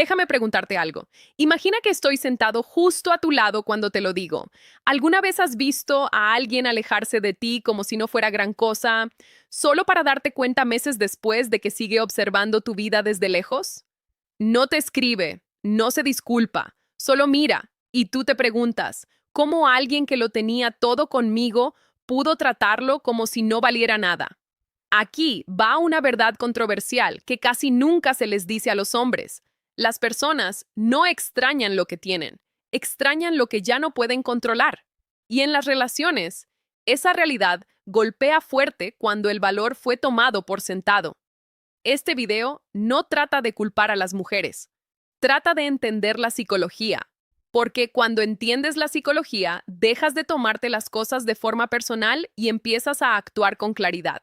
Déjame preguntarte algo. Imagina que estoy sentado justo a tu lado cuando te lo digo. ¿Alguna vez has visto a alguien alejarse de ti como si no fuera gran cosa, solo para darte cuenta meses después de que sigue observando tu vida desde lejos? No te escribe, no se disculpa, solo mira y tú te preguntas, ¿cómo alguien que lo tenía todo conmigo pudo tratarlo como si no valiera nada? Aquí va una verdad controversial que casi nunca se les dice a los hombres. Las personas no extrañan lo que tienen, extrañan lo que ya no pueden controlar. Y en las relaciones, esa realidad golpea fuerte cuando el valor fue tomado por sentado. Este video no trata de culpar a las mujeres, trata de entender la psicología, porque cuando entiendes la psicología, dejas de tomarte las cosas de forma personal y empiezas a actuar con claridad.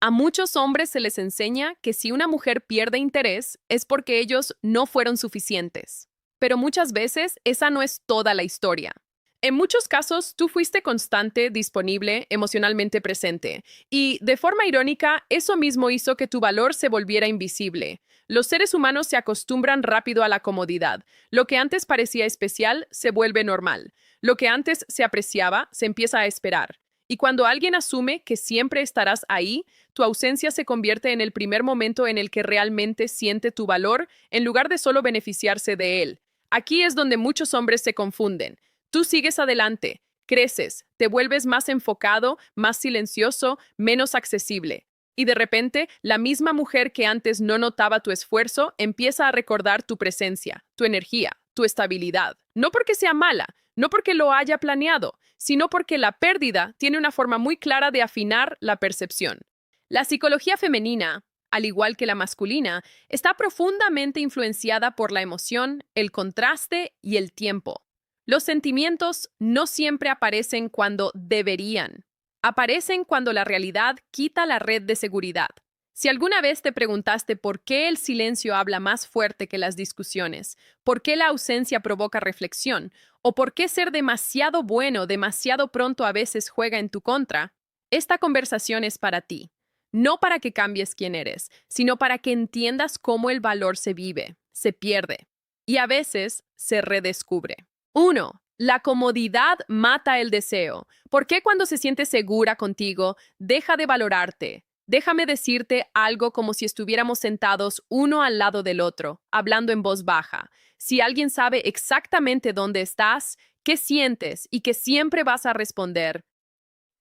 A muchos hombres se les enseña que si una mujer pierde interés es porque ellos no fueron suficientes. Pero muchas veces esa no es toda la historia. En muchos casos, tú fuiste constante, disponible, emocionalmente presente. Y, de forma irónica, eso mismo hizo que tu valor se volviera invisible. Los seres humanos se acostumbran rápido a la comodidad. Lo que antes parecía especial se vuelve normal. Lo que antes se apreciaba se empieza a esperar. Y cuando alguien asume que siempre estarás ahí, tu ausencia se convierte en el primer momento en el que realmente siente tu valor, en lugar de solo beneficiarse de él. Aquí es donde muchos hombres se confunden. Tú sigues adelante, creces, te vuelves más enfocado, más silencioso, menos accesible. Y de repente, la misma mujer que antes no notaba tu esfuerzo empieza a recordar tu presencia, tu energía, tu estabilidad. No porque sea mala, no porque lo haya planeado, sino porque la pérdida tiene una forma muy clara de afinar la percepción. La psicología femenina, al igual que la masculina, está profundamente influenciada por la emoción, el contraste y el tiempo. Los sentimientos no siempre aparecen cuando deberían. Aparecen cuando la realidad quita la red de seguridad. Si alguna vez te preguntaste por qué el silencio habla más fuerte que las discusiones, por qué la ausencia provoca reflexión, o por qué ser demasiado bueno demasiado pronto a veces juega en tu contra, esta conversación es para ti. No para que cambies quién eres, sino para que entiendas cómo el valor se vive, se pierde y a veces se redescubre. 1. La comodidad mata el deseo. ¿Por qué cuando se siente segura contigo, deja de valorarte? Déjame decirte algo como si estuviéramos sentados uno al lado del otro, hablando en voz baja. Si alguien sabe exactamente dónde estás, qué sientes y que siempre vas a responder,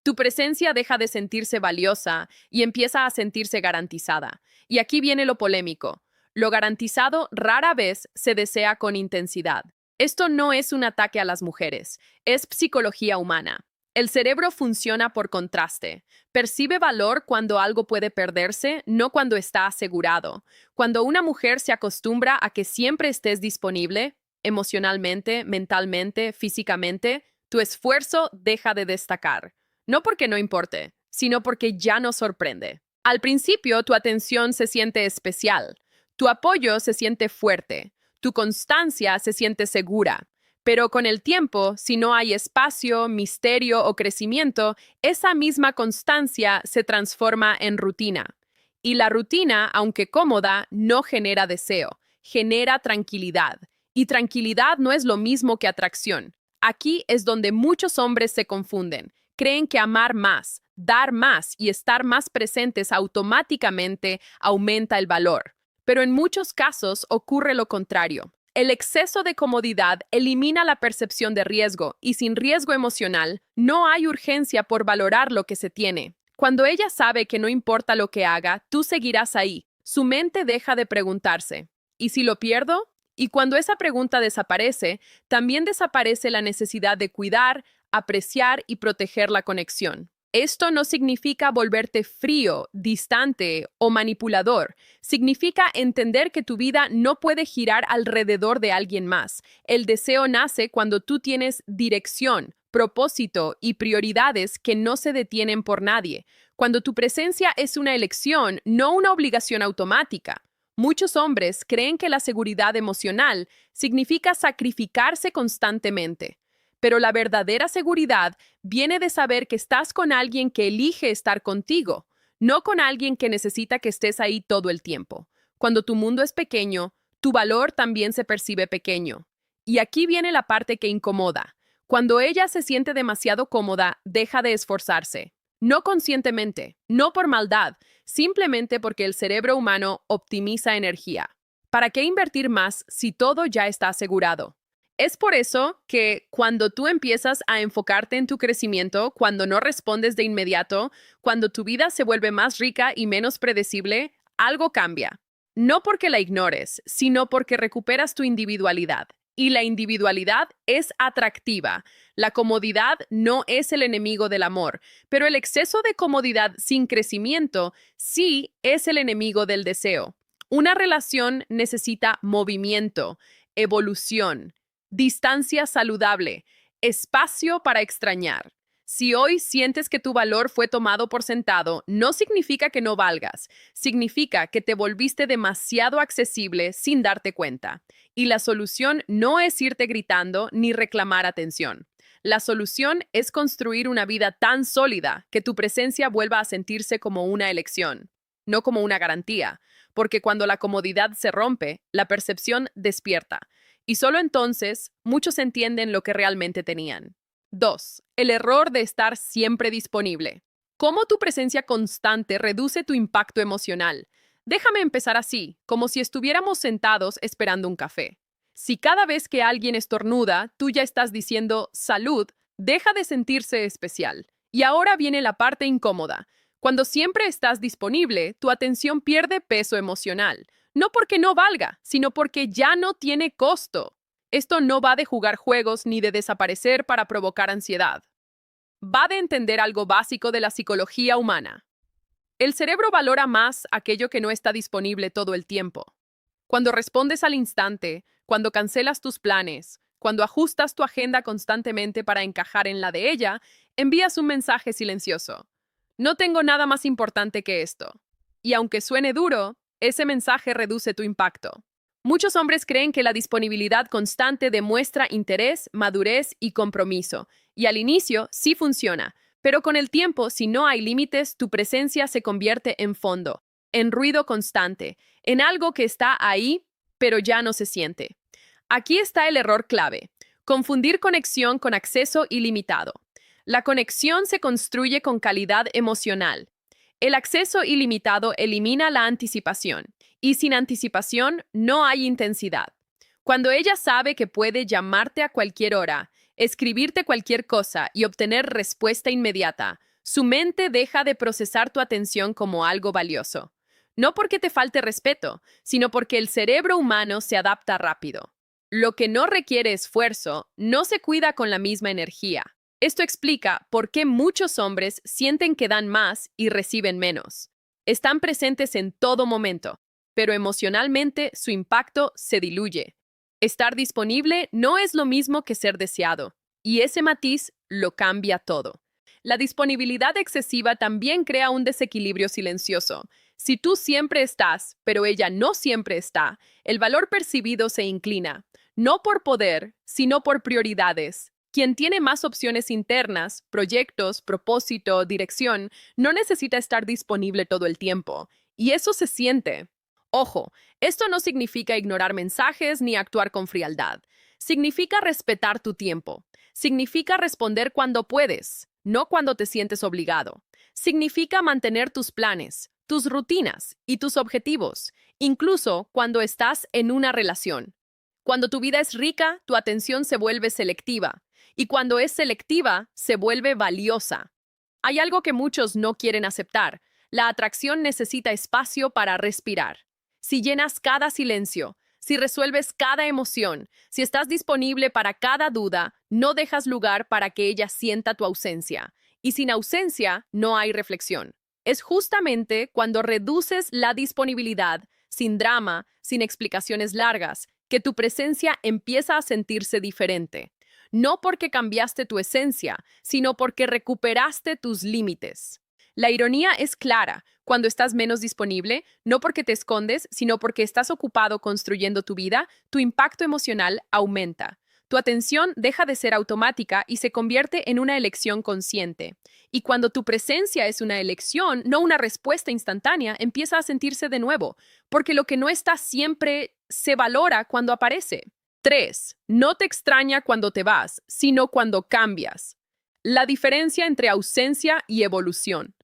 tu presencia deja de sentirse valiosa y empieza a sentirse garantizada. Y aquí viene lo polémico. Lo garantizado rara vez se desea con intensidad. Esto no es un ataque a las mujeres, es psicología humana. El cerebro funciona por contraste. Percibe valor cuando algo puede perderse, no cuando está asegurado. Cuando una mujer se acostumbra a que siempre estés disponible, emocionalmente, mentalmente, físicamente, tu esfuerzo deja de destacar. No porque no importe, sino porque ya no sorprende. Al principio, tu atención se siente especial, tu apoyo se siente fuerte, tu constancia se siente segura. Pero con el tiempo, si no hay espacio, misterio o crecimiento, esa misma constancia se transforma en rutina. Y la rutina, aunque cómoda, no genera deseo, genera tranquilidad. Y tranquilidad no es lo mismo que atracción. Aquí es donde muchos hombres se confunden. Creen que amar más, dar más y estar más presentes automáticamente aumenta el valor. Pero en muchos casos ocurre lo contrario. El exceso de comodidad elimina la percepción de riesgo y sin riesgo emocional, no hay urgencia por valorar lo que se tiene. Cuando ella sabe que no importa lo que haga, tú seguirás ahí. Su mente deja de preguntarse, ¿y si lo pierdo? Y cuando esa pregunta desaparece, también desaparece la necesidad de cuidar, apreciar y proteger la conexión. Esto no significa volverte frío, distante o manipulador. Significa entender que tu vida no puede girar alrededor de alguien más. El deseo nace cuando tú tienes dirección, propósito y prioridades que no se detienen por nadie. Cuando tu presencia es una elección, no una obligación automática. Muchos hombres creen que la seguridad emocional significa sacrificarse constantemente. Pero la verdadera seguridad viene de saber que estás con alguien que elige estar contigo, no con alguien que necesita que estés ahí todo el tiempo. Cuando tu mundo es pequeño, tu valor también se percibe pequeño. Y aquí viene la parte que incomoda. Cuando ella se siente demasiado cómoda, deja de esforzarse. No conscientemente, no por maldad, simplemente porque el cerebro humano optimiza energía. ¿Para qué invertir más si todo ya está asegurado? Es por eso que cuando tú empiezas a enfocarte en tu crecimiento, cuando no respondes de inmediato, cuando tu vida se vuelve más rica y menos predecible, algo cambia. No porque la ignores, sino porque recuperas tu individualidad. Y la individualidad es atractiva. La comodidad no es el enemigo del amor, pero el exceso de comodidad sin crecimiento sí es el enemigo del deseo. Una relación necesita movimiento, evolución, distancia saludable, espacio para extrañar. Si hoy sientes que tu valor fue tomado por sentado, no significa que no valgas, significa que te volviste demasiado accesible sin darte cuenta. Y la solución no es irte gritando ni reclamar atención. La solución es construir una vida tan sólida que tu presencia vuelva a sentirse como una elección, no como una garantía, porque cuando la comodidad se rompe, la percepción despierta. Y solo entonces muchos entienden lo que realmente tenían. 2. El error de estar siempre disponible. ¿Cómo tu presencia constante reduce tu impacto emocional? Déjame empezar así, como si estuviéramos sentados esperando un café. Si cada vez que alguien estornuda, tú ya estás diciendo salud, deja de sentirse especial. Y ahora viene la parte incómoda. Cuando siempre estás disponible, tu atención pierde peso emocional. No porque no valga, sino porque ya no tiene costo. Esto no va de jugar juegos ni de desaparecer para provocar ansiedad. Va de entender algo básico de la psicología humana. El cerebro valora más aquello que no está disponible todo el tiempo. Cuando respondes al instante, cuando cancelas tus planes, cuando ajustas tu agenda constantemente para encajar en la de ella, envías un mensaje silencioso. No tengo nada más importante que esto. Y aunque suene duro, ese mensaje reduce tu impacto. Muchos hombres creen que la disponibilidad constante demuestra interés, madurez y compromiso. Y al inicio sí funciona, pero con el tiempo, si no hay límites, tu presencia se convierte en fondo, en ruido constante, en algo que está ahí, pero ya no se siente. Aquí está el error clave: confundir conexión con acceso ilimitado. La conexión se construye con calidad emocional. El acceso ilimitado elimina la anticipación, y sin anticipación no hay intensidad. Cuando ella sabe que puede llamarte a cualquier hora, escribirte cualquier cosa y obtener respuesta inmediata, su mente deja de procesar tu atención como algo valioso. No porque te falte respeto, sino porque el cerebro humano se adapta rápido. Lo que no requiere esfuerzo no se cuida con la misma energía. Esto explica por qué muchos hombres sienten que dan más y reciben menos. Están presentes en todo momento, pero emocionalmente su impacto se diluye. Estar disponible no es lo mismo que ser deseado, y ese matiz lo cambia todo. La disponibilidad excesiva también crea un desequilibrio silencioso. Si tú siempre estás, pero ella no siempre está, el valor percibido se inclina, no por poder, sino por prioridades. Quien tiene más opciones internas, proyectos, propósito, dirección, no necesita estar disponible todo el tiempo. Y eso se siente. Ojo, esto no significa ignorar mensajes ni actuar con frialdad. Significa respetar tu tiempo. Significa responder cuando puedes, no cuando te sientes obligado. Significa mantener tus planes, tus rutinas y tus objetivos, incluso cuando estás en una relación. Cuando tu vida es rica, tu atención se vuelve selectiva. Y cuando es selectiva, se vuelve valiosa. Hay algo que muchos no quieren aceptar. La atracción necesita espacio para respirar. Si llenas cada silencio, si resuelves cada emoción, si estás disponible para cada duda, no dejas lugar para que ella sienta tu ausencia. Y sin ausencia, no hay reflexión. Es justamente cuando reduces la disponibilidad, sin drama, sin explicaciones largas, que tu presencia empieza a sentirse diferente. No porque cambiaste tu esencia, sino porque recuperaste tus límites. La ironía es clara. Cuando estás menos disponible, no porque te escondes, sino porque estás ocupado construyendo tu vida, tu impacto emocional aumenta. Tu atención deja de ser automática y se convierte en una elección consciente. Y cuando tu presencia es una elección, no una respuesta instantánea, empieza a sentirse de nuevo, porque lo que no está siempre se valora cuando aparece. 3. No te extraña cuando te vas, sino cuando cambias. La diferencia entre ausencia y evolución.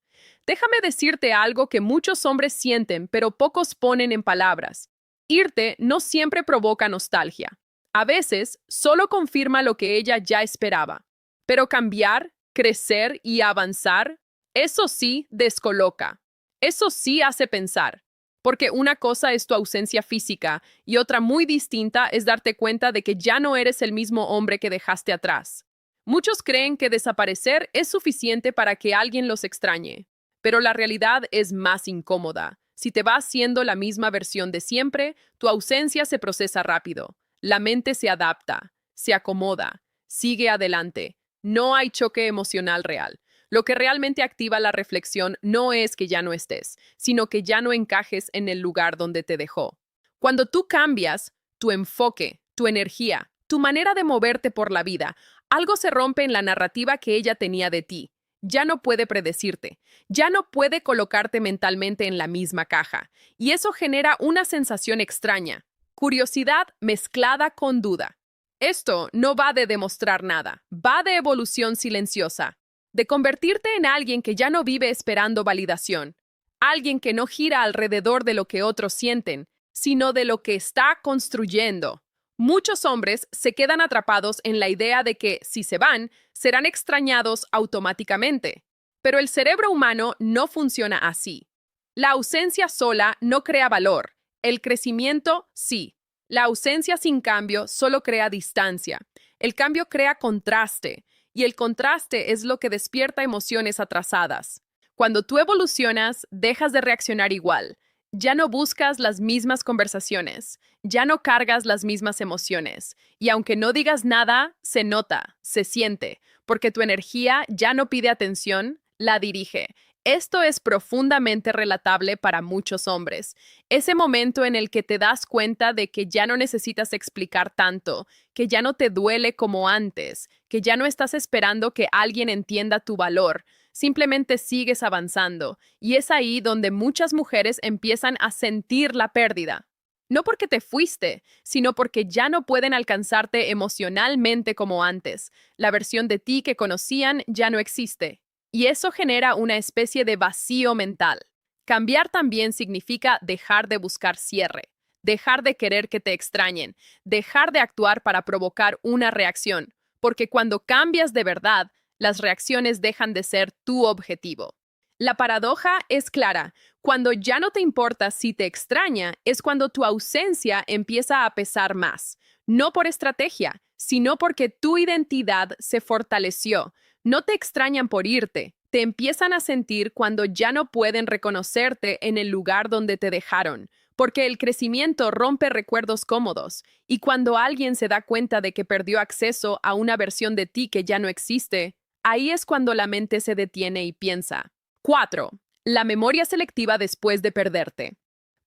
Déjame decirte algo que muchos hombres sienten, pero pocos ponen en palabras. Irte no siempre provoca nostalgia. A veces solo confirma lo que ella ya esperaba. Pero cambiar, crecer y avanzar, eso sí descoloca. Eso sí hace pensar. Porque una cosa es tu ausencia física y otra muy distinta es darte cuenta de que ya no eres el mismo hombre que dejaste atrás. Muchos creen que desaparecer es suficiente para que alguien los extrañe, pero la realidad es más incómoda. Si te vas siendo la misma versión de siempre, tu ausencia se procesa rápido. La mente se adapta, se acomoda, sigue adelante. No hay choque emocional real. Lo que realmente activa la reflexión no es que ya no estés, sino que ya no encajes en el lugar donde te dejó. Cuando tú cambias, tu enfoque, tu energía, tu manera de moverte por la vida, algo se rompe en la narrativa que ella tenía de ti. Ya no puede predecirte, ya no puede colocarte mentalmente en la misma caja, y eso genera una sensación extraña, curiosidad mezclada con duda. Esto no va de demostrar nada, va de evolución silenciosa, de convertirte en alguien que ya no vive esperando validación, alguien que no gira alrededor de lo que otros sienten, sino de lo que está construyendo. Muchos hombres se quedan atrapados en la idea de que, si se van, serán extrañados automáticamente. Pero el cerebro humano no funciona así. La ausencia sola no crea valor, el crecimiento sí. La ausencia sin cambio solo crea distancia. El cambio crea contraste, y el contraste es lo que despierta emociones atrasadas. Cuando tú evolucionas, dejas de reaccionar igual. Ya no buscas las mismas conversaciones, ya no cargas las mismas emociones, y aunque no digas nada, se nota, se siente, porque tu energía ya no pide atención, la dirige. Esto es profundamente relatable para muchos hombres. Ese momento en el que te das cuenta de que ya no necesitas explicar tanto, que ya no te duele como antes, que ya no estás esperando que alguien entienda tu valor. Simplemente sigues avanzando, y es ahí donde muchas mujeres empiezan a sentir la pérdida. No porque te fuiste, sino porque ya no pueden alcanzarte emocionalmente como antes. La versión de ti que conocían ya no existe. Y eso genera una especie de vacío mental. Cambiar también significa dejar de buscar cierre, dejar de querer que te extrañen, dejar de actuar para provocar una reacción, porque cuando cambias de verdad, las reacciones dejan de ser tu objetivo. La paradoja es clara. Cuando ya no te importa si te extraña, es cuando tu ausencia empieza a pesar más. No por estrategia, sino porque tu identidad se fortaleció. No te extrañan por irte, te empiezan a sentir cuando ya no pueden reconocerte en el lugar donde te dejaron, porque el crecimiento rompe recuerdos cómodos, y cuando alguien se da cuenta de que perdió acceso a una versión de ti que ya no existe, ahí es cuando la mente se detiene y piensa. 4. La memoria selectiva después de perderte.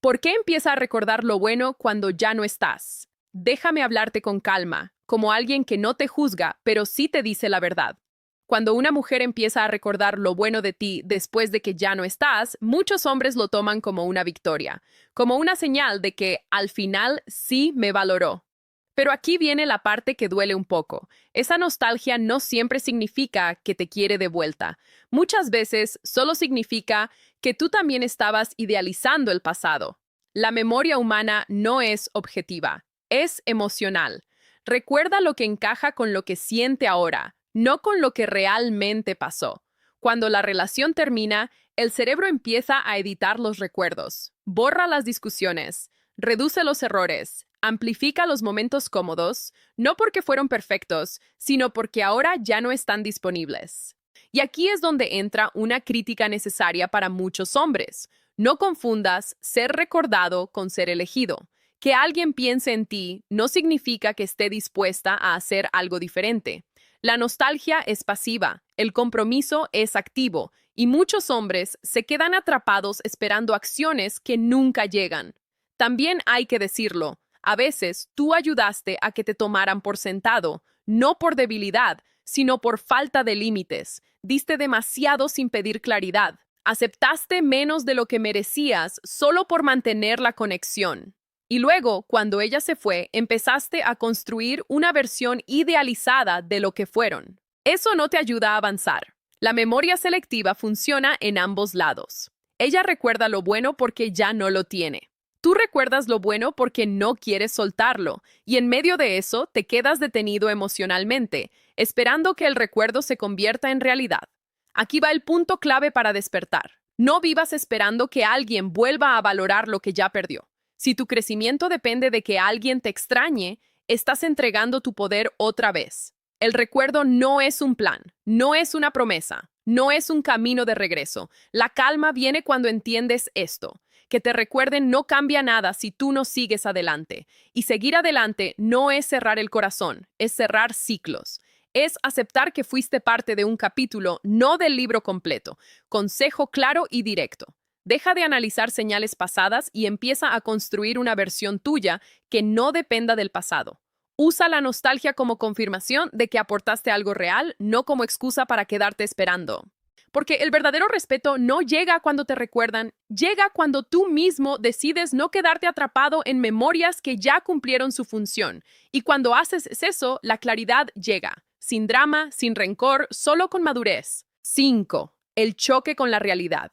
¿Por qué empieza a recordar lo bueno cuando ya no estás? Déjame hablarte con calma, como alguien que no te juzga, pero sí te dice la verdad. Cuando una mujer empieza a recordar lo bueno de ti después de que ya no estás, muchos hombres lo toman como una victoria, como una señal de que al final sí me valoró. Pero aquí viene la parte que duele un poco. Esa nostalgia no siempre significa que te quiere de vuelta. Muchas veces solo significa que tú también estabas idealizando el pasado. La memoria humana no es objetiva, es emocional. Recuerda lo que encaja con lo que siente ahora, no con lo que realmente pasó. Cuando la relación termina, el cerebro empieza a editar los recuerdos, borra las discusiones, reduce los errores, amplifica los momentos cómodos, no porque fueron perfectos, sino porque ahora ya no están disponibles. Y aquí es donde entra una crítica necesaria para muchos hombres. No confundas ser recordado con ser elegido. Que alguien piense en ti no significa que esté dispuesta a hacer algo diferente. La nostalgia es pasiva, el compromiso es activo, y muchos hombres se quedan atrapados esperando acciones que nunca llegan. También hay que decirlo, A veces tú ayudaste a que te tomaran por sentado, no por debilidad, sino por falta de límites. Diste demasiado sin pedir claridad. Aceptaste menos de lo que merecías solo por mantener la conexión. Y luego, cuando ella se fue, empezaste a construir una versión idealizada de lo que fueron. Eso no te ayuda a avanzar. La memoria selectiva funciona en ambos lados. Ella recuerda lo bueno porque ya no lo tiene. Tú recuerdas lo bueno porque no quieres soltarlo, y en medio de eso te quedas detenido emocionalmente, esperando que el recuerdo se convierta en realidad. Aquí va el punto clave para despertar. No vivas esperando que alguien vuelva a valorar lo que ya perdió. Si tu crecimiento depende de que alguien te extrañe, estás entregando tu poder otra vez. El recuerdo no es un plan, no es una promesa, no es un camino de regreso. La calma viene cuando entiendes esto. Que te recuerden no cambia nada si tú no sigues adelante. Y seguir adelante no es cerrar el corazón, es cerrar ciclos. Es aceptar que fuiste parte de un capítulo, no del libro completo. Consejo claro y directo. Deja de analizar señales pasadas y empieza a construir una versión tuya que no dependa del pasado. Usa la nostalgia como confirmación de que aportaste algo real, no como excusa para quedarte esperando. Porque el verdadero respeto no llega cuando te recuerdan, llega cuando tú mismo decides no quedarte atrapado en memorias que ya cumplieron su función. Y cuando haces eso, la claridad llega, sin drama, sin rencor, solo con madurez. 5. El choque con la realidad.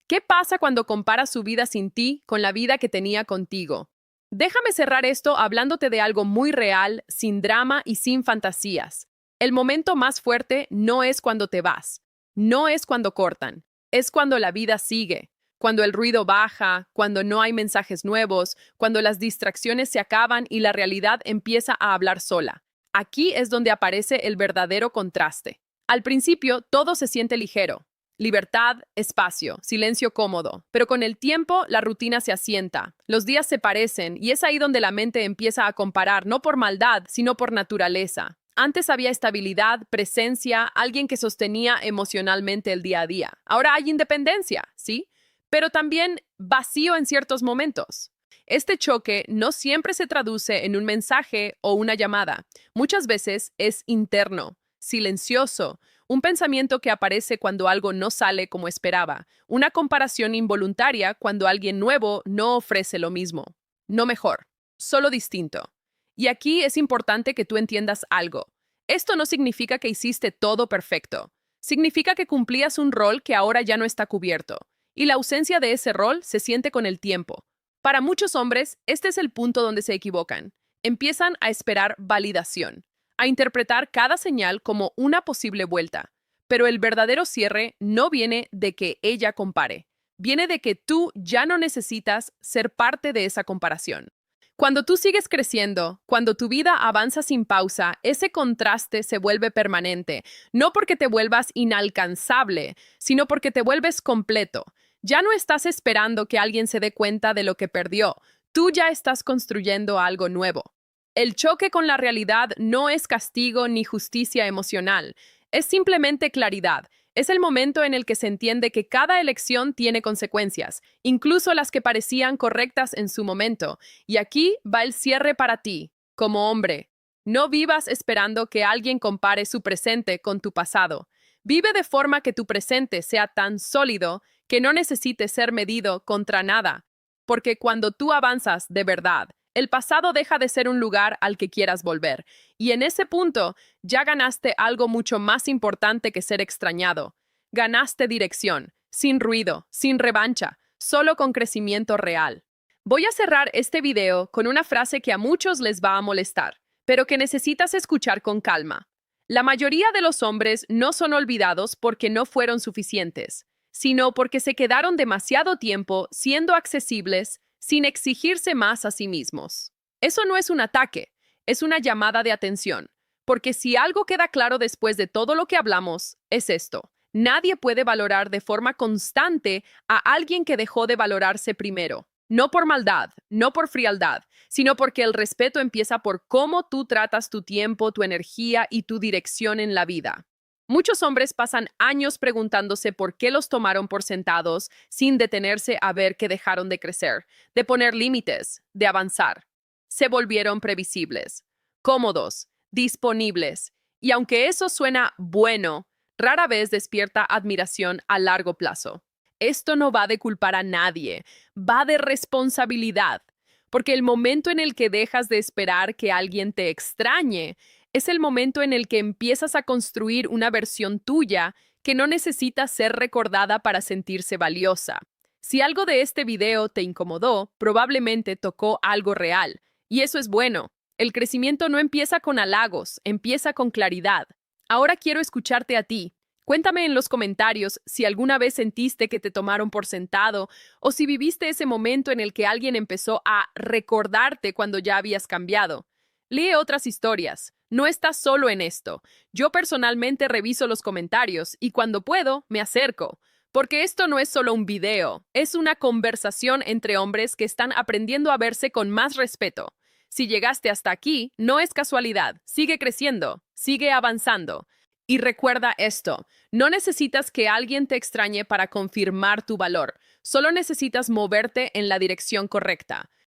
¿Qué pasa cuando comparas su vida sin ti con la vida que tenía contigo? Déjame cerrar esto hablándote de algo muy real, sin drama y sin fantasías. El momento más fuerte no es cuando te vas. No es cuando cortan, es cuando la vida sigue, cuando el ruido baja, cuando no hay mensajes nuevos, cuando las distracciones se acaban y la realidad empieza a hablar sola. Aquí es donde aparece el verdadero contraste. Al principio, todo se siente ligero. Libertad, espacio, silencio cómodo. Pero con el tiempo, la rutina se asienta. Los días se parecen y es ahí donde la mente empieza a comparar, no por maldad, sino por naturaleza. Antes había estabilidad, presencia, alguien que sostenía emocionalmente el día a día. Ahora hay independencia, ¿sí? Pero también vacío en ciertos momentos. Este choque no siempre se traduce en un mensaje o una llamada. Muchas veces es interno, silencioso, un pensamiento que aparece cuando algo no sale como esperaba, una comparación involuntaria cuando alguien nuevo no ofrece lo mismo. No mejor, solo distinto. Y aquí es importante que tú entiendas algo. Esto no significa que hiciste todo perfecto. Significa que cumplías un rol que ahora ya no está cubierto. Y la ausencia de ese rol se siente con el tiempo. Para muchos hombres, este es el punto donde se equivocan. Empiezan a esperar validación, a interpretar cada señal como una posible vuelta. Pero el verdadero cierre no viene de que ella compare. Viene de que tú ya no necesitas ser parte de esa comparación. Cuando tú sigues creciendo, cuando tu vida avanza sin pausa, ese contraste se vuelve permanente, no porque te vuelvas inalcanzable, sino porque te vuelves completo. Ya no estás esperando que alguien se dé cuenta de lo que perdió, tú ya estás construyendo algo nuevo. El choque con la realidad no es castigo ni justicia emocional, es simplemente claridad. Es el momento en el que se entiende que cada elección tiene consecuencias, incluso las que parecían correctas en su momento. Y aquí va el cierre para ti, como hombre. No vivas esperando que alguien compare su presente con tu pasado. Vive de forma que tu presente sea tan sólido que no necesite ser medido contra nada. Porque cuando tú avanzas de verdad, el pasado deja de ser un lugar al que quieras volver. Y en ese punto, ya ganaste algo mucho más importante que ser extrañado. Ganaste dirección, sin ruido, sin revancha, solo con crecimiento real. Voy a cerrar este video con una frase que a muchos les va a molestar, pero que necesitas escuchar con calma. La mayoría de los hombres no son olvidados porque no fueron suficientes, sino porque se quedaron demasiado tiempo siendo accesibles sin exigirse más a sí mismos. Eso no es un ataque, es una llamada de atención, porque si algo queda claro después de todo lo que hablamos, es esto. Nadie puede valorar de forma constante a alguien que dejó de valorarse primero. No por maldad, no por frialdad, sino porque el respeto empieza por cómo tú tratas tu tiempo, tu energía y tu dirección en la vida. Muchos hombres pasan años preguntándose por qué los tomaron por sentados sin detenerse a ver que dejaron de crecer, de poner límites, de avanzar. Se volvieron previsibles, cómodos, disponibles. Y aunque eso suena bueno, rara vez despierta admiración a largo plazo. Esto no va de culpar a nadie, va de responsabilidad, porque el momento en el que dejas de esperar que alguien te extrañe es el momento en el que empiezas a construir una versión tuya que no necesita ser recordada para sentirse valiosa. Si algo de este video te incomodó, probablemente tocó algo real, y eso es bueno. El crecimiento no empieza con halagos, empieza con claridad. Ahora quiero escucharte a ti. Cuéntame en los comentarios si alguna vez sentiste que te tomaron por sentado o si viviste ese momento en el que alguien empezó a recordarte cuando ya habías cambiado. Lee otras historias. No estás solo en esto. Yo personalmente reviso los comentarios y cuando puedo me acerco. Porque esto no es solo un video, es una conversación entre hombres que están aprendiendo a verse con más respeto. Si llegaste hasta aquí, no es casualidad. Sigue creciendo, sigue avanzando. Y recuerda esto, no necesitas que alguien te extrañe para confirmar tu valor, solo necesitas moverte en la dirección correcta.